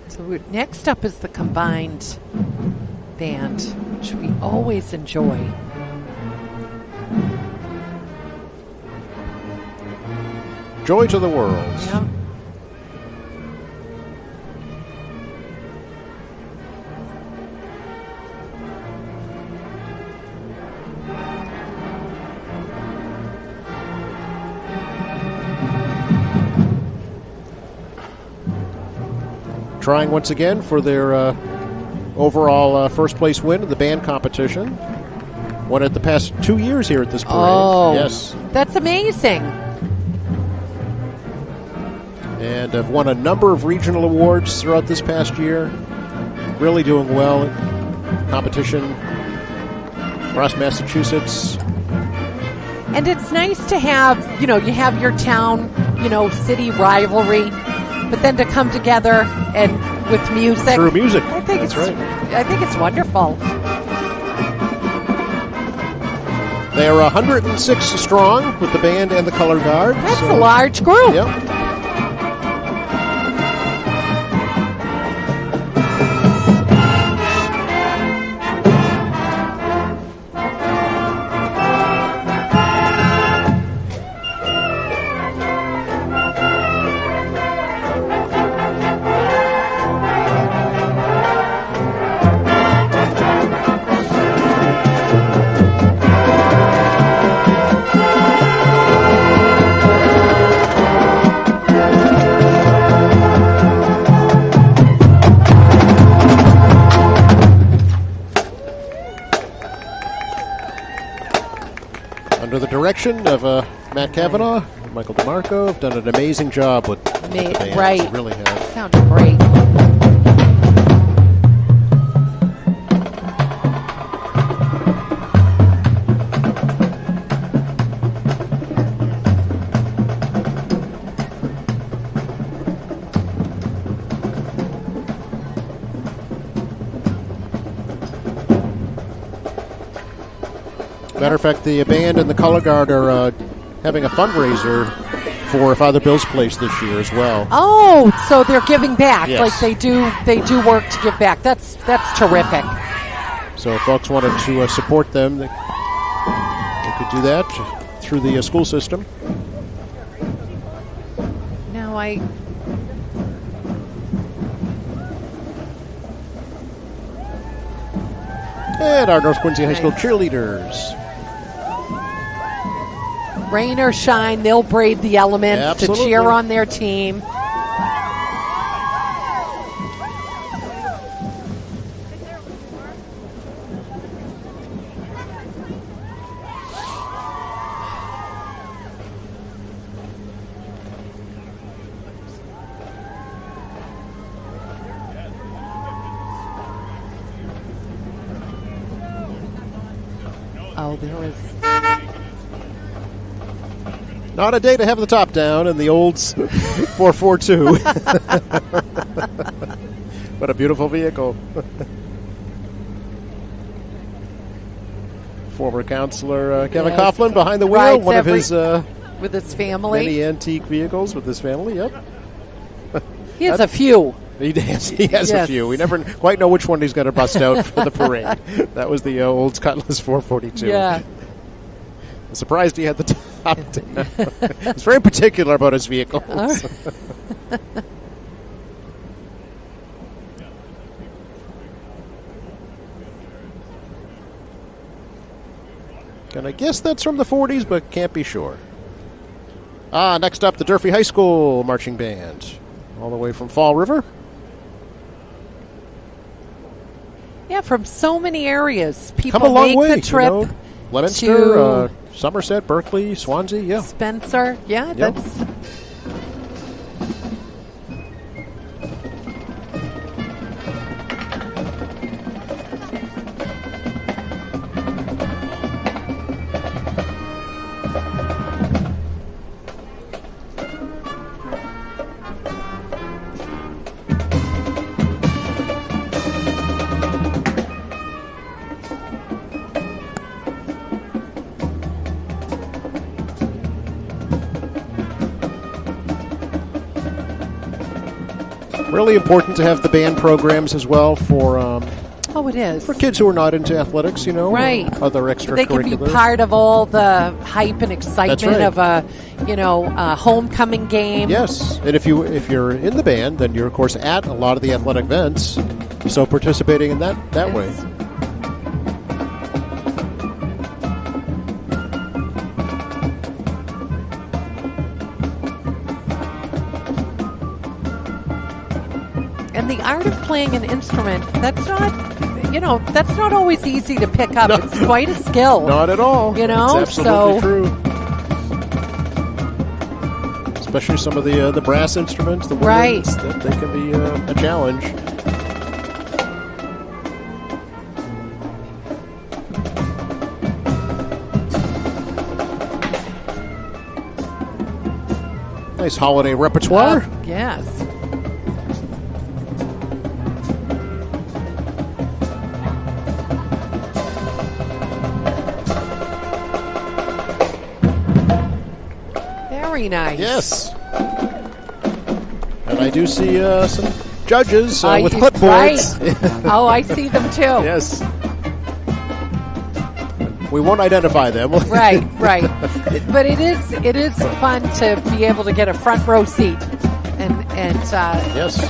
So next up is the combined band, which we always enjoy. Joy to the world. Yep. Trying once again for their overall first place win in the band competition. Won it the past 2 years here at this parade. Oh, yes. That's amazing. And have won a number of regional awards throughout this past year. Really doing well in competition across Massachusetts. And it's nice to have, you have your town, city rivalry, but then to come together and with music. Through music. That's right. I think it's wonderful. They are 106 strong with the band and the color guard. That's a large group. Yep. Under the direction of Matt Cavanaugh and Michael DeMarco, have done an amazing job with the band. Right. They really have. Sounds great. Matter of fact, the band and the color guard are having a fundraiser for Father Bill's Place this year as well. Oh, so they're giving back. Yes. Like they do work to give back. That's terrific. So if folks wanted to support them, they could do that through the school system. Now And our North Quincy High School cheerleaders. rain or shine, they'll brave the elements to cheer on their team. Oh, there is. Not a day to have the top down in the Olds 442. What a beautiful vehicle. Former counselor Kevin Coughlin behind the wheel, one of his with his family. Many antique vehicles with his family, yep. He has a few. He has a few. We never quite know which one he's going to bust out for the parade. That was the Olds Cutlass 442. Yeah. I'm surprised he had the top down. He's very particular about his vehicles. And I guess that's from the 40s, but can't be sure. Next up, the Durfee High School Marching Band, all the way from Fall River. Yeah, from so many areas. People come a long make way, the trip. you know, Leominster, Somerset, Berkeley, Swansea, yeah. Spencer, yeah, Yep. that's... Really important to have the band programs as well for it is. for kids who are not into athletics, Right. Other extracurriculars. They can be part of all the hype and excitement of a homecoming game. Yes, and if you're in the band, then you're of course at a lot of the athletic events, so participating in that way. And the art of playing an instrument, that's not always easy to pick up. No. It's quite a skill. Not at all. It's absolutely true. Especially some of the brass instruments, the woodwinds, they can be a challenge. Nice holiday repertoire. Yes. Very nice. Yes. And I do see some judges with clipboards. Right. Oh, I see them too. Yes. We won't identify them. Right. But it is fun to be able to get a front row seat and yes,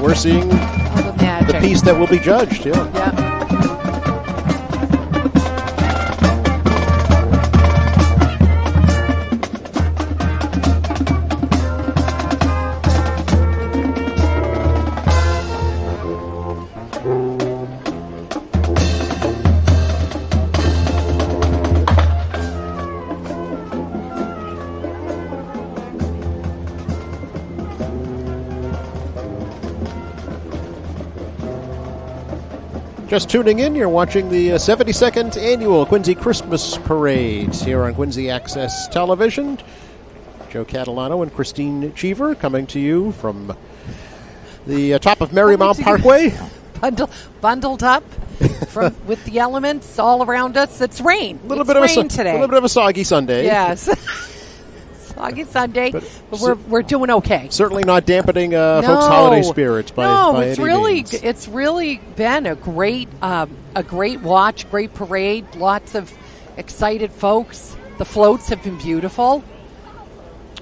we're seeing the piece that will be judged. Yeah. Just tuning in, you're watching the 72nd Annual Quincy Christmas Parade here on Quincy Access Television. Joe Catalano and Krystyne Cheever coming to you from the top of Marymount Parkway. Bundled up with the elements all around us. It's rain. It's rain today. A little bit of a soggy Sunday. Yes. Soggy Sunday, but we're doing okay. Certainly not dampening folks' holiday spirits by it's any means. It's really been a great watch, great parade. Lots of excited folks. The floats have been beautiful.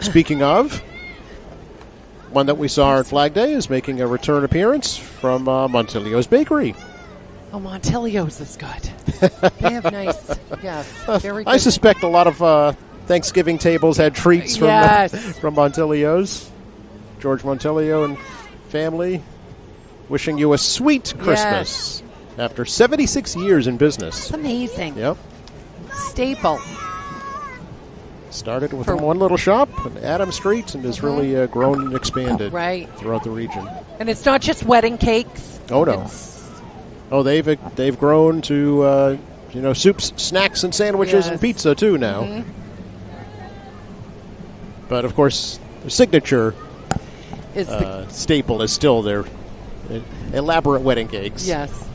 Speaking of, one that we saw on Flag Day is making a return appearance from Montilio's Bakery. Oh, Montilio's is good. They have nice, very good. I suspect a lot of Thanksgiving tables had treats from Montilio's. George Montilio and family wishing you a sweet Christmas after 76 years in business. It's amazing. Yep. Staple. Started with one little shop on Adam Street and has really grown and expanded throughout the region. And it's not just wedding cakes. Oh, no. They've grown to soups, snacks, and sandwiches and pizza too now. Mm-hmm. But of course, the signature staple is still their elaborate wedding cakes. Yes.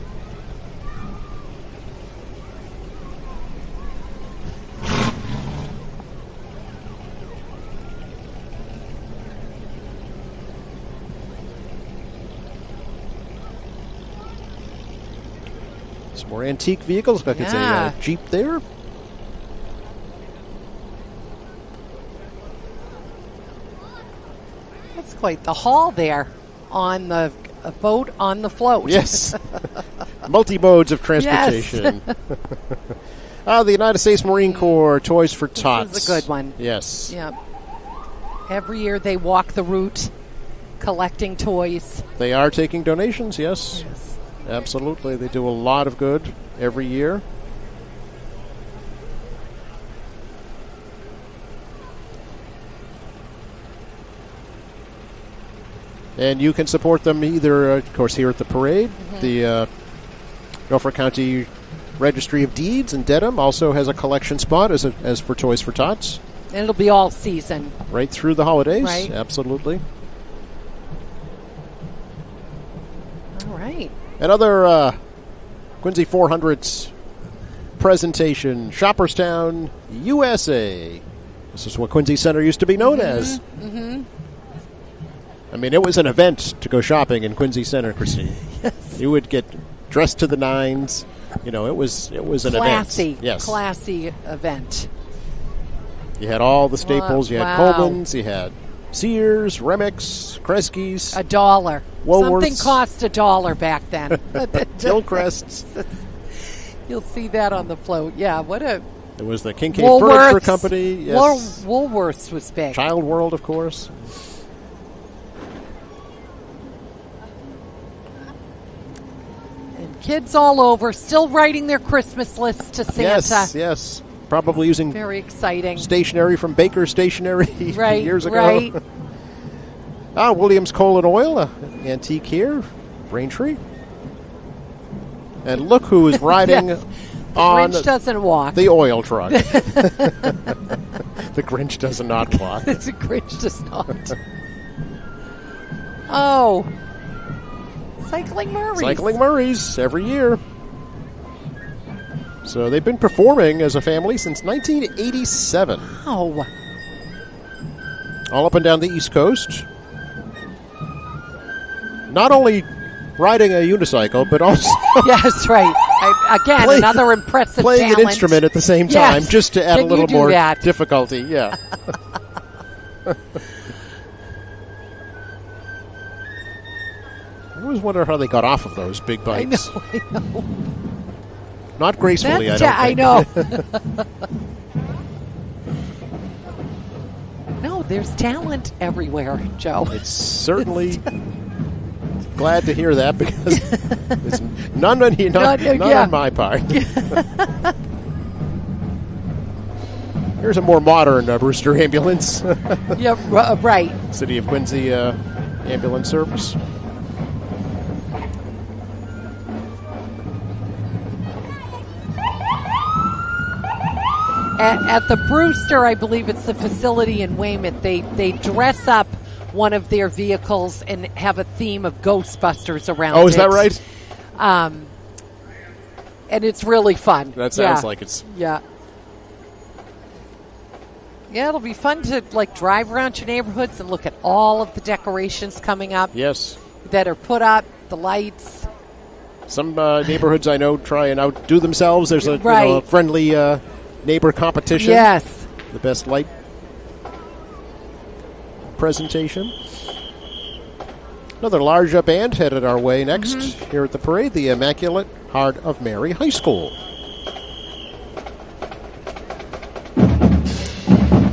Some more antique vehicles. I could say a Jeep there. That's quite the haul there on the boat on the float. Yes. Multi-modes of transportation. Yes. The United States Marine Corps Toys for Tots. This is a good one. Yes. Yep. Every year they walk the route collecting toys. They are taking donations, yes. Absolutely. They do a lot of good every year. And you can support them either, of course, here at the parade. The Norfolk County Registry of Deeds in Dedham also has a collection spot as for Toys for Tots. And it'll be all season. Right through the holidays. Right. Absolutely. All right. Another Quincy 400's presentation, Shopperstown, USA. This is what Quincy Center used to be known as. I mean, it was an event to go shopping in Quincy Center, Krystyne. Yes. You would get dressed to the nines. You know, it was an Classy, event. Yes. classy event. You had all the staples. You had Wow. Coleman's. You had Sears, Remix, Kresge's. $1. Woolworths. Something cost $1 back then. Hillcrests. You'll see that on the float. Yeah, what a... There was the Kincaid Furniture Company. Yes. Woolworths was big. Child World, of course. And kids all over still writing their Christmas lists to Santa. Yes. Probably using Very exciting. stationery from Baker Stationery Right, years ago. right. Williams Coal and Oil, antique here, Braintree. And look who is riding Yes. on Grinch doesn't walk. the oil truck. The Grinch does not walk. The Grinch does not. Oh. Cycling Murray's. Cycling Murray's every year. So they've been performing as a family since 1987. Oh. All up and down the East Coast. Not only riding a unicycle, but also Yes, right. Again, another impressive playing talent. an instrument at the same time, Yes. just to add Can a little you do more that? difficulty. Yeah. I always wonder how they got off of those big I bikes. know. Not gracefully, That's I don't I think. know. No, there's talent everywhere, Joe. It's certainly glad to hear that because it's none on my part. Here's a more modern Brewster ambulance. Yeah, right. City of Quincy ambulance service. At the Brewster, I believe it's the facility in Weymouth, they dress up one of their vehicles and have a theme of Ghostbusters around it. Oh, is that right? And it's really fun. That sounds like it's... Yeah. Yeah, it'll be fun to drive around your neighborhoods and look at all of the decorations coming up. Yes. That are put up, the lights. Some neighborhoods I know try and outdo themselves. There's a, Right. a friendly neighbor competition. Yes. The best light presentation. Another large band headed our way next here at the parade, the Immaculate Heart of Mary High School.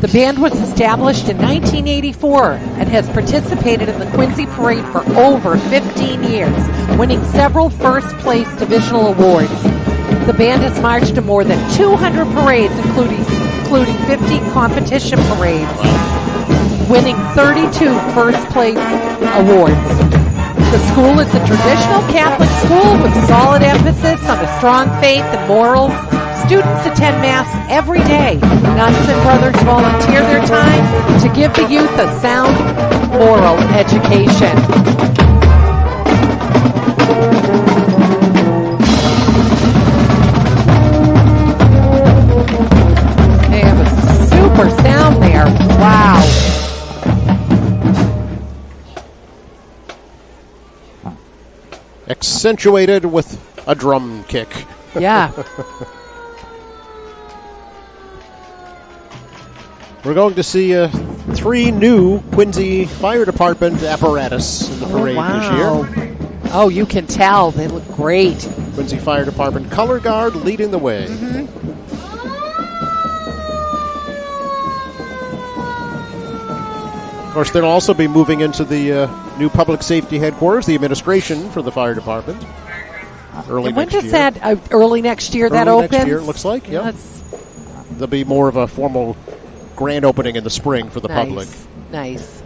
The band was established in 1984 and has participated in the Quincy Parade for over 15 years, winning several first-place divisional awards. The band has marched in more than 200 parades, including 50 competition parades, winning 32 first-place awards. The school is a traditional Catholic school with solid emphasis on a strong faith and morals. Students attend Mass every day. Nuns and brothers volunteer their time to give the youth a sound moral education. They have a super sound there. Wow. Accentuated with a drum kick. Yeah. We're going to see 3 new Quincy Fire Department apparatus in the parade this year. Oh, you can tell. They look great. Quincy Fire Department Color Guard leading the way. Of course, they'll also be moving into the new public safety headquarters, the administration for the fire department. Early And when next does year. that, early next year that Early opens? next year, it looks like, yeah. There'll be more of a formal grand opening in the spring for the public. Nice.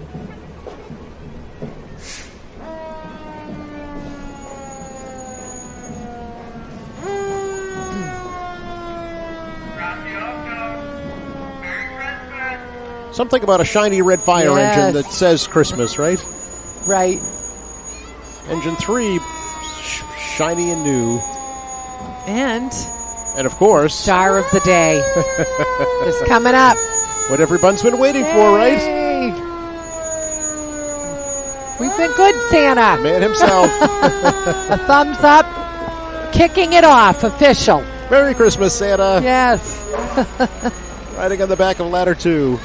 Something about a shiny red fire engine that says Christmas, right? Right. Engine 3, shiny and new. And of course, star of the day is coming up. What everyone's been waiting for, right? Yay. We've been good, Santa. Man himself. A thumbs up. Kicking it off. Official. Merry Christmas, Santa. Yes. Riding on the back of ladder 2.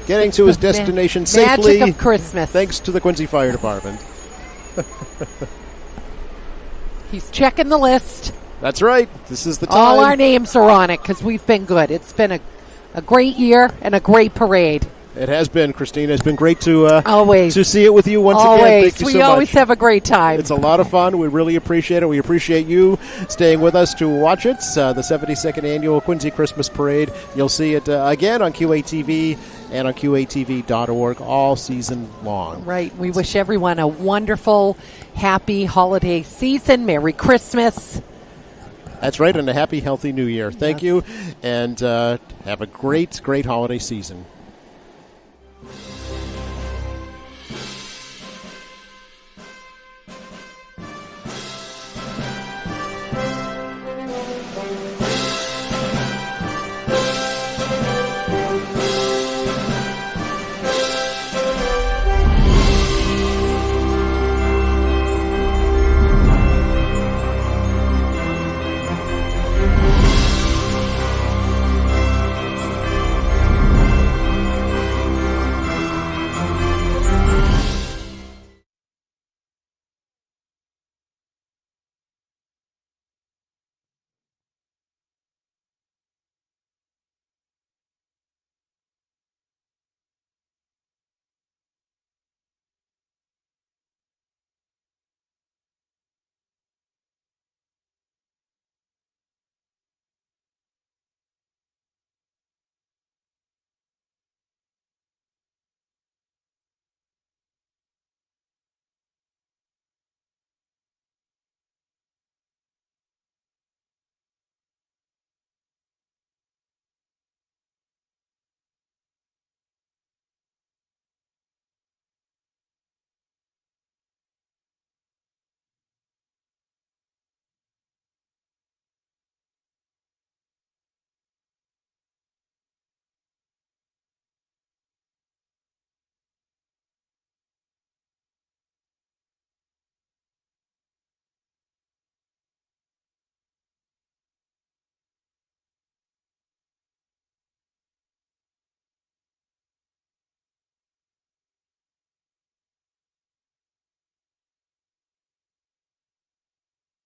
Getting to his destination safely. Magic of Christmas. Thanks to the Quincy Fire Department. He's checking the list. That's right. This is the time. All our names are on it because we've been good. It's been a great year and a great parade. It has been, Christina. It's been great to always to see it with you once always. again. Thank you so we always much. have a great time. It's a lot of fun. We really appreciate it. We appreciate you staying with us to watch it. The 72nd Annual Quincy Christmas Parade. You'll see it again on QATV and on QATV.org all season long. Right. We wish everyone a wonderful, happy holiday season. Merry Christmas. That's right, and a happy, healthy New Year. Thank Yes. you, and have a great, great holiday season.